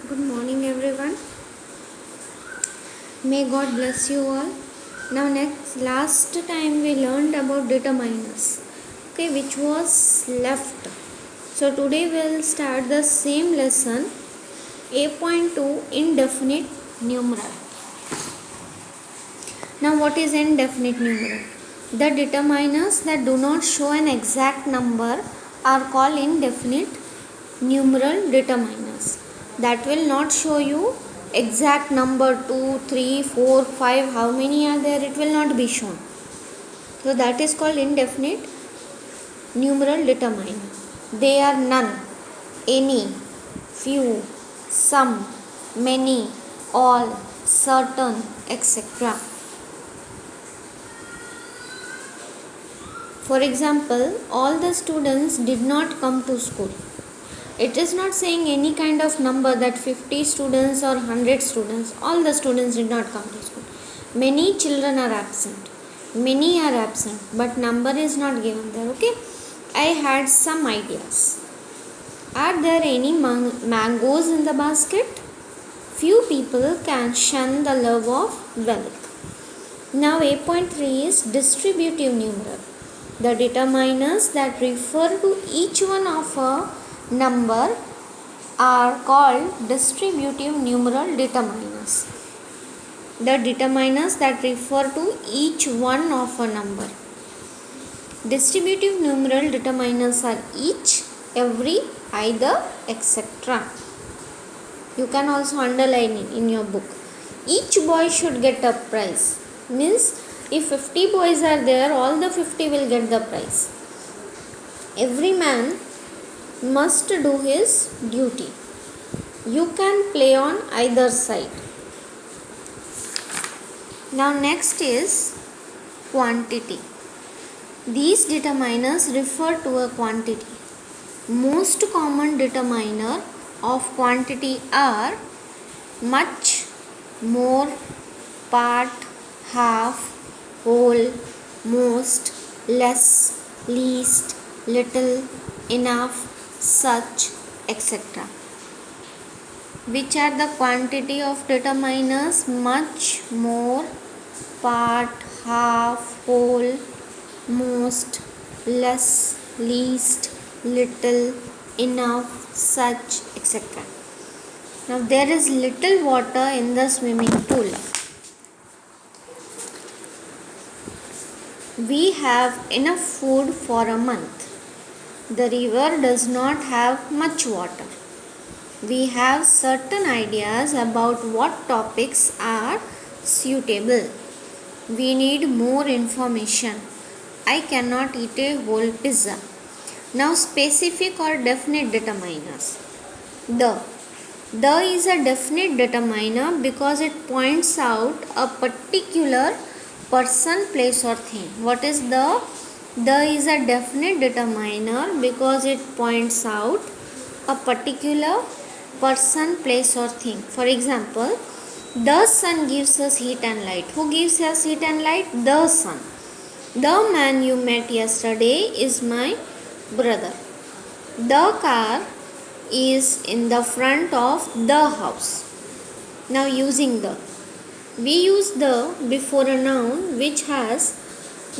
Good morning, everyone. May God bless you all. Now, last time we learned about determiners, okay, which was left. So, today we'll start the same lesson, A.2 indefinite numeral. Now, what is indefinite numeral? The determiners that do not show an exact number are called indefinite numeral determiners. That will not show you exact number 2, 3, 4, 5, how many are there, it will not be shown. So that is called indefinite numeral determiner. They are none, any, few, some, many, all, certain, etc. For example, all the students did not come to school. It is not saying any kind of number that 50 students or 100 students. All the students did not come to school. Many children are absent. Many are absent, but number is not given there. Okay. I had some ideas. Are there any mangoes in the basket? Few people can shun the love of wealth. Now A.3 is distributive numeral. The determiners that refer to each one of a number are called distributive numeral determiners. The determiners that refer to each one of a number. Distributive numeral determiners are each, every, either, etc. You can also underline it in your book. Each boy should get a prize. Means if 50 boys are there, all the 50 will get the prize. Every man must do his duty. You can play on either side. Now next is quantity. These determiners refer to a quantity. Most common determiner of quantity are much, more, part, half, whole, most, less, least, little, enough, such, etc. Which are the quantity of determiners? Much, more, part, half, whole, most, less, least, little, enough, such, etc. Now there is little water in the swimming pool. We have enough food for a month. The river does not have much water. We have certain ideas about what topics are suitable. We need more information. I cannot eat a whole pizza. Now specific or definite determiners. The is a definite determiner because it points out a particular person, place or thing. What is the? The is a definite determiner because it points out a particular person, place or thing. For example, the sun gives us heat and light. Who gives us heat and light? The sun. The man you met yesterday is my brother. The car is in the front of the house. Now using the. We use the before a noun which has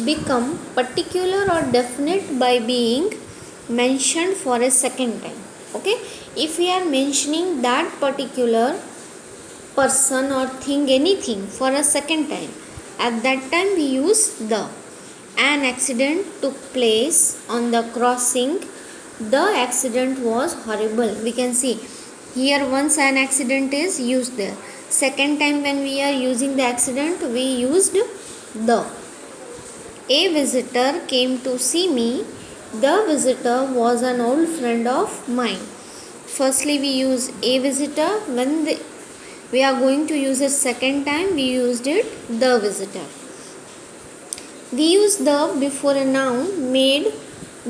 become particular or definite by being mentioned for a second time. Okay, if we are mentioning that particular person or thing, anything for a second time, at that time we use the. An accident took place on the crossing. The accident was horrible. We can see here once an accident is used there. Second time when we are using the accident, we used the. A visitor came to see me. The visitor was an old friend of mine. Firstly, we use a visitor. When we are going to use it second time, we used it the visitor. We use the before a noun made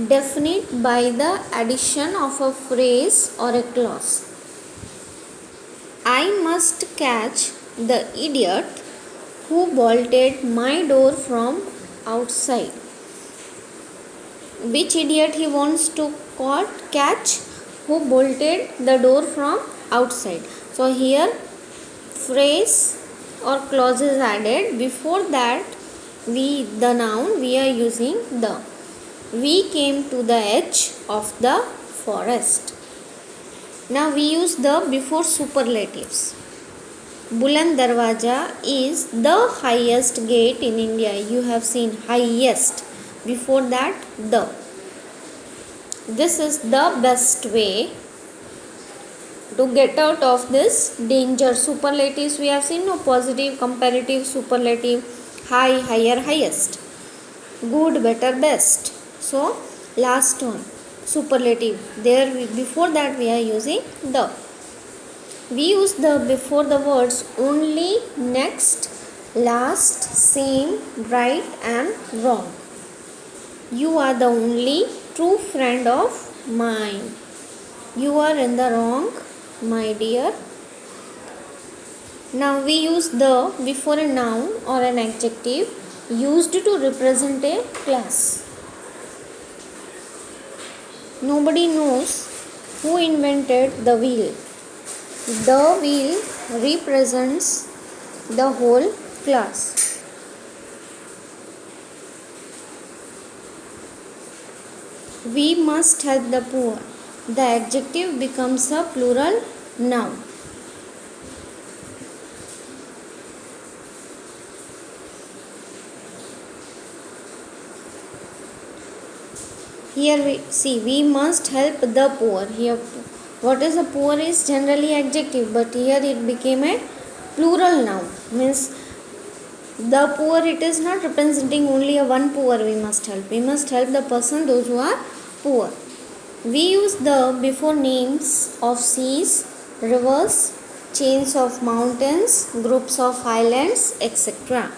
definite by the addition of a phrase or a clause. I must catch the idiot who bolted my door from outside. Which idiot he wants to catch? Who bolted the door from outside. So here phrase or clause is added. Before that the noun we are using the. We came to the edge of the forest. Now we use the before superlatives. Buland Darwaja is the highest gate in India. You have seen highest. Before that the. This is the best way to get out of this danger. Superlatives we have seen, no, positive, comparative, superlative, high, higher, highest, good, better, best. So last one superlative, there before that we are using the. We use the before the words only, next, last, same, right and wrong. You are the only true friend of mine. You are in the wrong, my dear. Now we use the before a noun or an adjective used to represent a class. Nobody knows who invented the wheel. The wheel represents the whole class. We must help the poor. The adjective becomes a plural noun. Here we see we must help the poor. Here what is the poor is generally adjective, but here it became a plural noun. Means the poor, it is not representing only a one poor we must help. We must help the person, those who are poor. We use the before names of seas, rivers, chains of mountains, groups of islands, etc.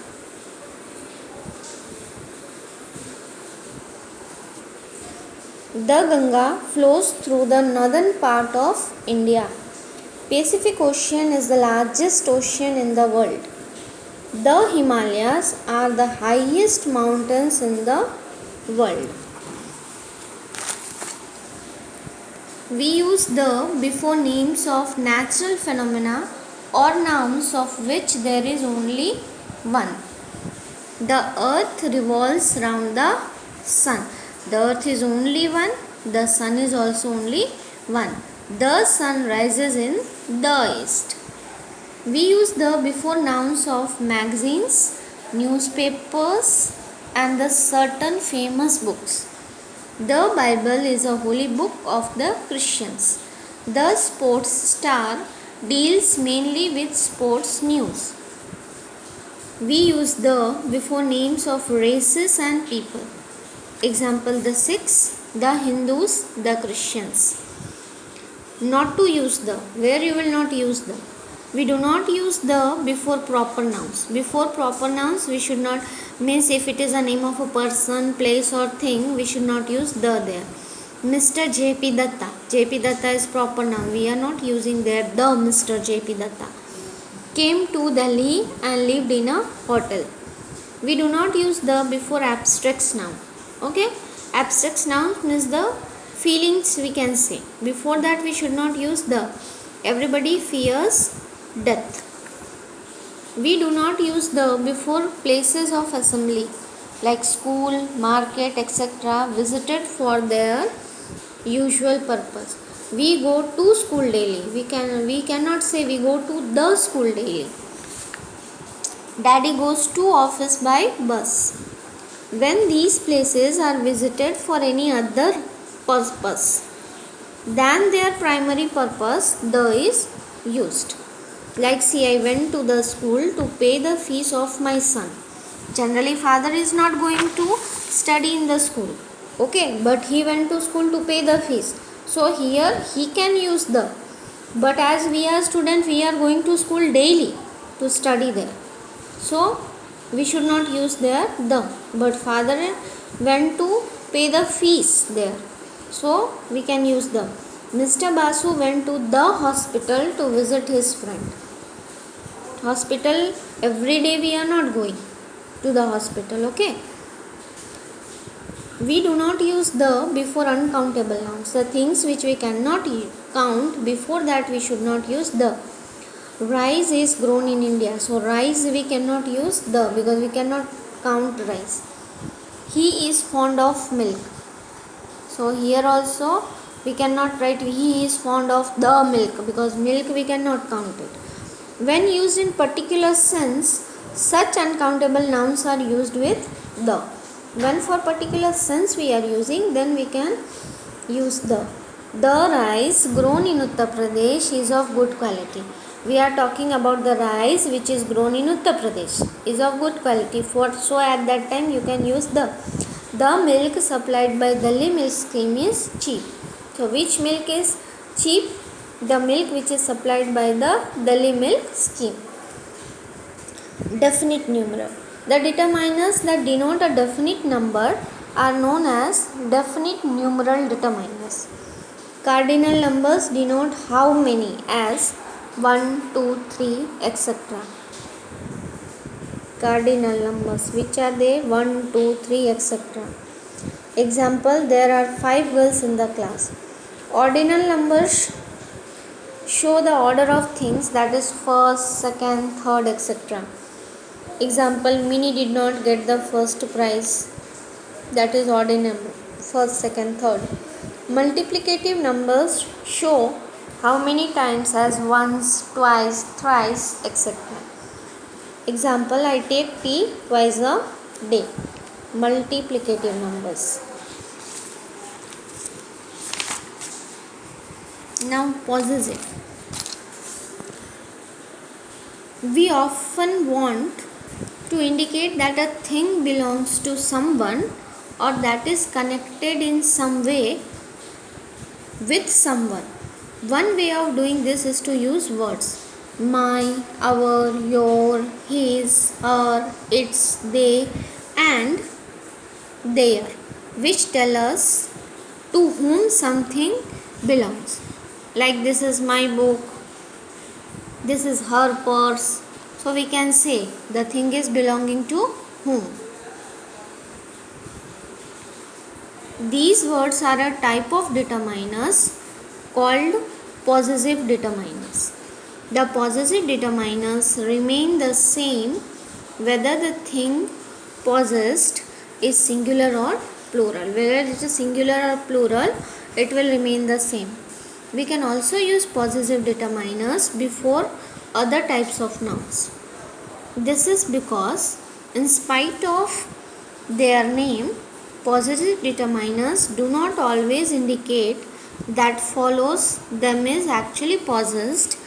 The Ganga flows through the northern part of India. Pacific Ocean is the largest ocean in the world. The Himalayas are the highest mountains in the world. We use the before names of natural phenomena or nouns of which there is only one. The earth revolves round the sun. The earth is only one, the sun is also only one. The sun rises in the east. We use the before nouns of magazines, newspapers and the certain famous books. The Bible is a holy book of the Christians. The Sports Star deals mainly with sports news. We use the before names of races and people. Example, the Sikhs, the Hindus, the Christians. Not to use the. Where you will not use the? We do not use the before proper nouns. Before proper nouns we should not, means if it is a name of a person, place or thing, we should not use the there. Mr. J.P. Datta. J.P. Datta is proper noun. We are not using there the Mr. J.P. Datta. Came to Delhi and lived in a hotel. We do not use the before abstract noun. Okay, abstract noun means the feelings we can say. Before that we should not use the. Everybody fears death. We do not use the before places of assembly like school, market, etc. visited for their usual purpose. We go to school daily. We cannot say we go to the school daily. Daddy goes to office by bus. When these places are visited for any other purpose than their primary purpose, the is used. Like, see, I went to the school to pay the fees of my son. Generally, father is not going to study in the school. Okay, but he went to school to pay the fees. So, here he can use the. But as we are students, we are going to school daily to study there. So, we should not use there the. But father went to pay the fees there. So, we can use the. Mr. Basu went to the hospital to visit his friend. Hospital, every day we are not going to the hospital. Okay. We do not use the before uncountable nouns. The things which we cannot count, before that we should not use the. Rice is grown in India. So rice we cannot use the because we cannot count rice. He is fond of milk. So here also we cannot write he is fond of the milk because milk we cannot count it. When used in particular sense, such uncountable nouns are used with the. When for particular sense we are using, then we can use the. The rice grown in Uttar Pradesh is of good quality. We are talking about the rice which is grown in Uttar Pradesh is of good quality. So at that time you can use the. The milk supplied by Delhi milk scheme is cheap. So which milk is cheap? The milk which is supplied by the Delhi milk scheme. Definite numeral. The determiners that denote a definite number are known as definite numeral determiners. Cardinal numbers denote how many as 1, 2, 3, etc. Cardinal numbers, which are they? 1, 2, 3, etc. Example, there are 5 girls in the class. Ordinal numbers show the order of things, that is first, second, third, etc. Example, Minnie did not get the first prize, that is ordinal, first, second, third. Multiplicative numbers show how many times as once, twice, thrice, etc. Example, I take tea twice a day. Multiplicative numbers. Now possessive. We often want to indicate that a thing belongs to someone or that is connected in some way with someone. One way of doing this is to use words. My, our, your, his, her, its, they and their, which tell us to whom something belongs. Like this is my book, this is her purse. So we can say the thing is belonging to whom. These words are a type of determiners called possessive determiners. The possessive determiners remain the same whether the thing possessed is singular or plural. Whether it is singular or plural, it will remain the same. We can also use possessive determiners before other types of nouns. This is because, in spite of their name, possessive determiners do not always indicate that follows them is actually possessed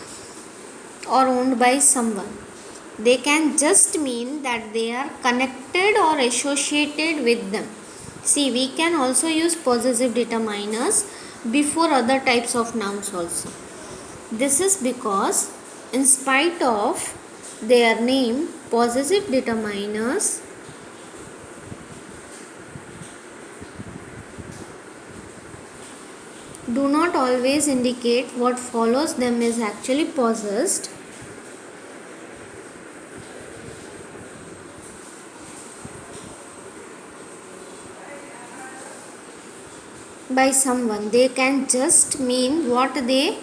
or owned by someone. They can just mean that they are connected or associated with them. See, we can also use possessive determiners before other types of nouns also. This is because, in spite of their name, possessive determiners do not always indicate what follows them is actually possessed by someone. They can just mean what they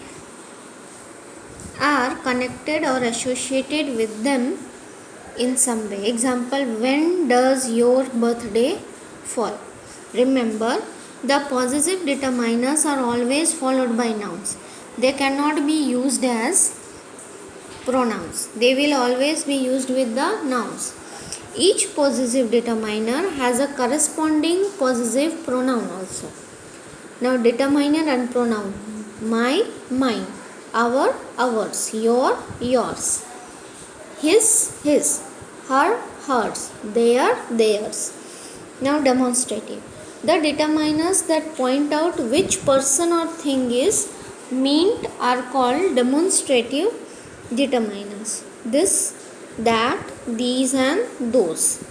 are connected or associated with them in some way. Example, when does your birthday fall? Remember, the possessive determiners are always followed by nouns. They cannot be used as pronouns. They will always be used with the nouns. Each possessive determiner has a corresponding possessive pronoun also. Now determiner and pronoun. My, mine. Our, ours. Your, yours. His. Her, hers. Their, theirs. Now demonstrative. The determiners that point out which person or thing is meant are called demonstrative determiners. This, that, these and those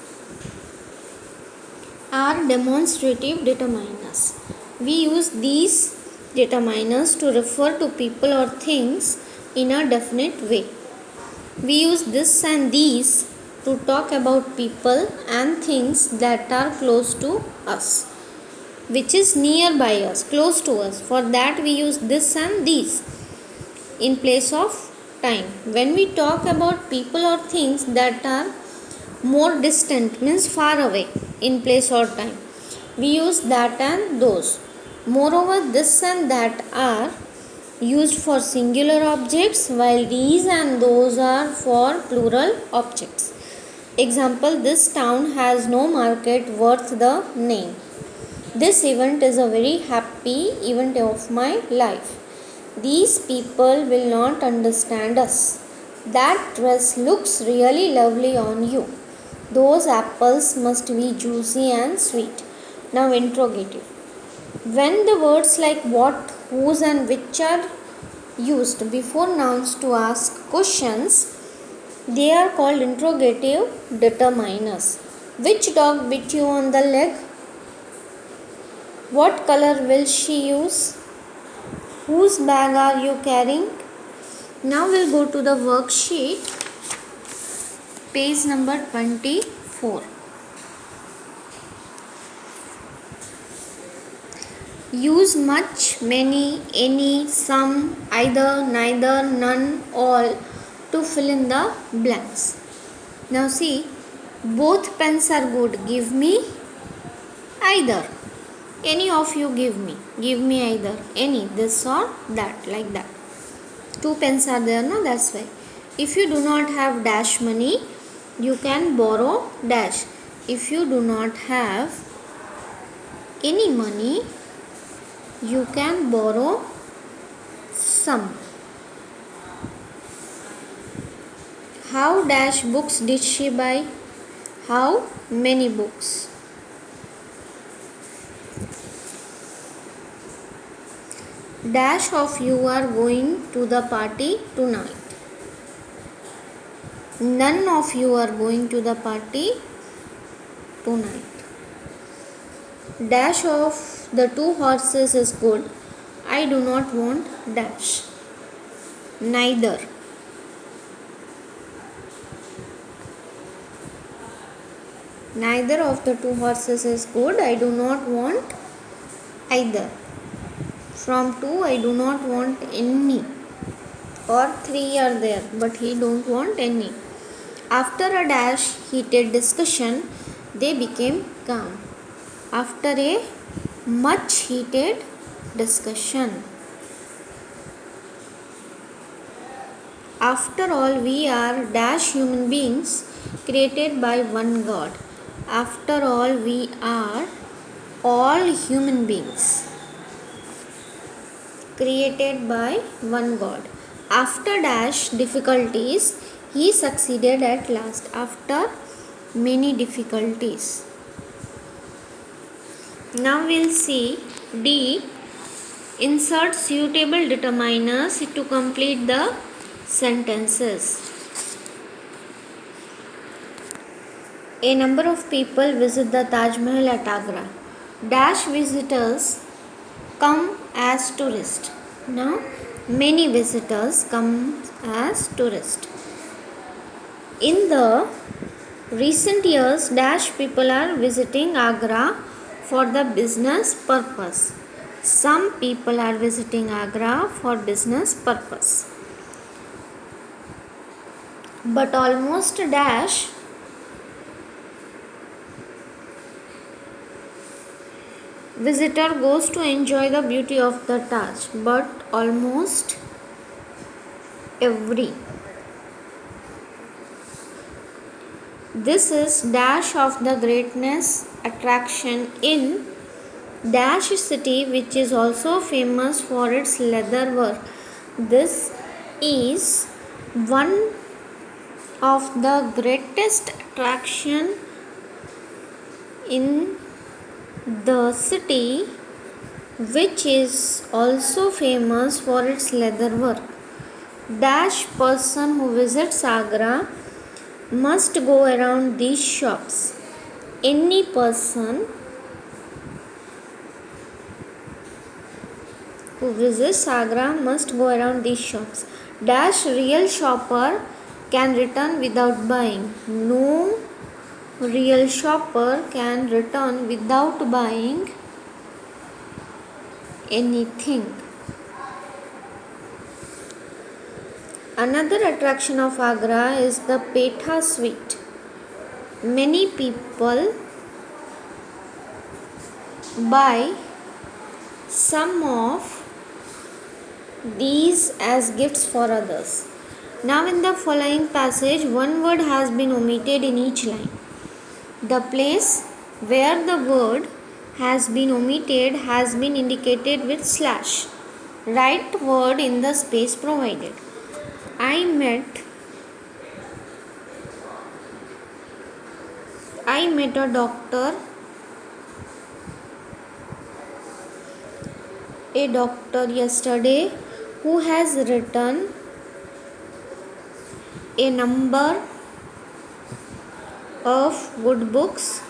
are demonstrative determiners. We use these determiners to refer to people or things in a definite way. We use this and these to talk about people and things that are close to us. which is nearby us, close to us. For that we use this and these in place of time. When we talk about people or things that are more distant, means far away, in place or time, we use that and those. Moreover, this and that are used for singular objects, while these and those are for plural objects. Example, this town has no market worth the name. This event is a very happy event of my life. These people will not understand us. That dress looks really lovely on you. Those apples must be juicy and sweet. Now interrogative. When the words like what, whose and which are used before nouns to ask questions, they are called interrogative determiners. Which dog bit you on the leg? What color will she use? Whose bag are you carrying? Now we'll go to the worksheet, page number 24. Use much, many, any, some, either, neither, none, all to fill in the blanks. Now see, both pens are good. Give me either. Any of you give me. Give me either. Any, this or that, like that. Two pens are there, no? That's why. If you do not have dash money, you can borrow dash. If you do not have any money, you can borrow some. How dash books did she buy? How many books? Dash of you are going to the party tonight. None of you are going to the party tonight. Dash of the two horses is good. I do not want dash. Neither. Neither of the two horses is good. I do not want either. From 2 I do not want any, or 3 are there but he don't want any. After a dash heated discussion, they became calm. After a much heated discussion. After all, we are dash human beings created by one God. After all, we are all human beings created by one God. After dash difficulties, he succeeded at last. After many difficulties. Now we'll see D. Insert suitable determiners to complete the sentences. A number of people visit the Taj Mahal at Agra. Dash visitors come as tourists. Now, many visitors come as tourists. In the recent years, dash people are visiting Agra for the business purpose. Some people are visiting Agra for business purpose. But almost dash visitor goes to enjoy the beauty of the Taj, but almost every. This is dash of the greatness attraction in dash city, which is also famous for its leather work. This is one of the greatest attraction in the city, which is also famous for its leather work. Dash person who visits Agra must go around these shops. Any person who visits Agra must go around these shops. Dash real shopper can return without buying. No real shopper can return without buying anything. Another attraction of Agra is the Petha sweet. Many people buy some of these as gifts for others. Now, in the following passage, one word has been omitted in each line. The place where the word has been omitted has been indicated with slash. Write word in the space provided. I met a doctor yesterday who has written a number of good books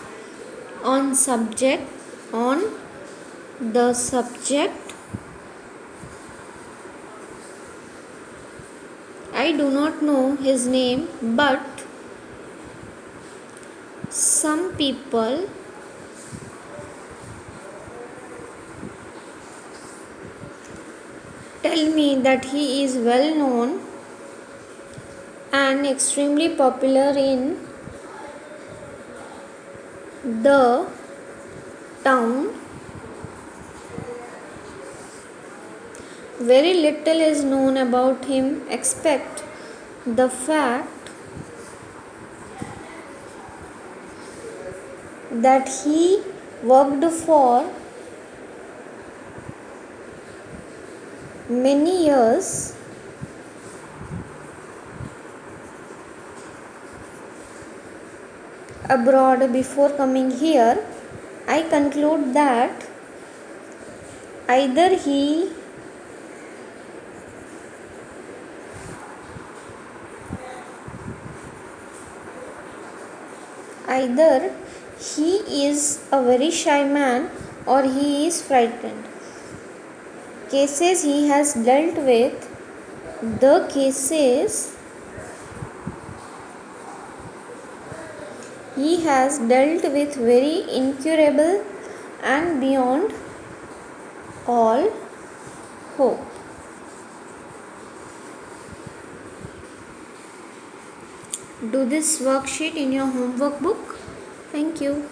on the subject. I do not know his name, but some people tell me that he is well known and extremely popular in the town. Very little is known about him except the fact that he worked for many years abroad before coming here. I conclude that either he is a very shy man or he is frightened. Cases he has dealt with, the cases he has dealt with very incurable and beyond all hope. Do this worksheet in your homework book. Thank you.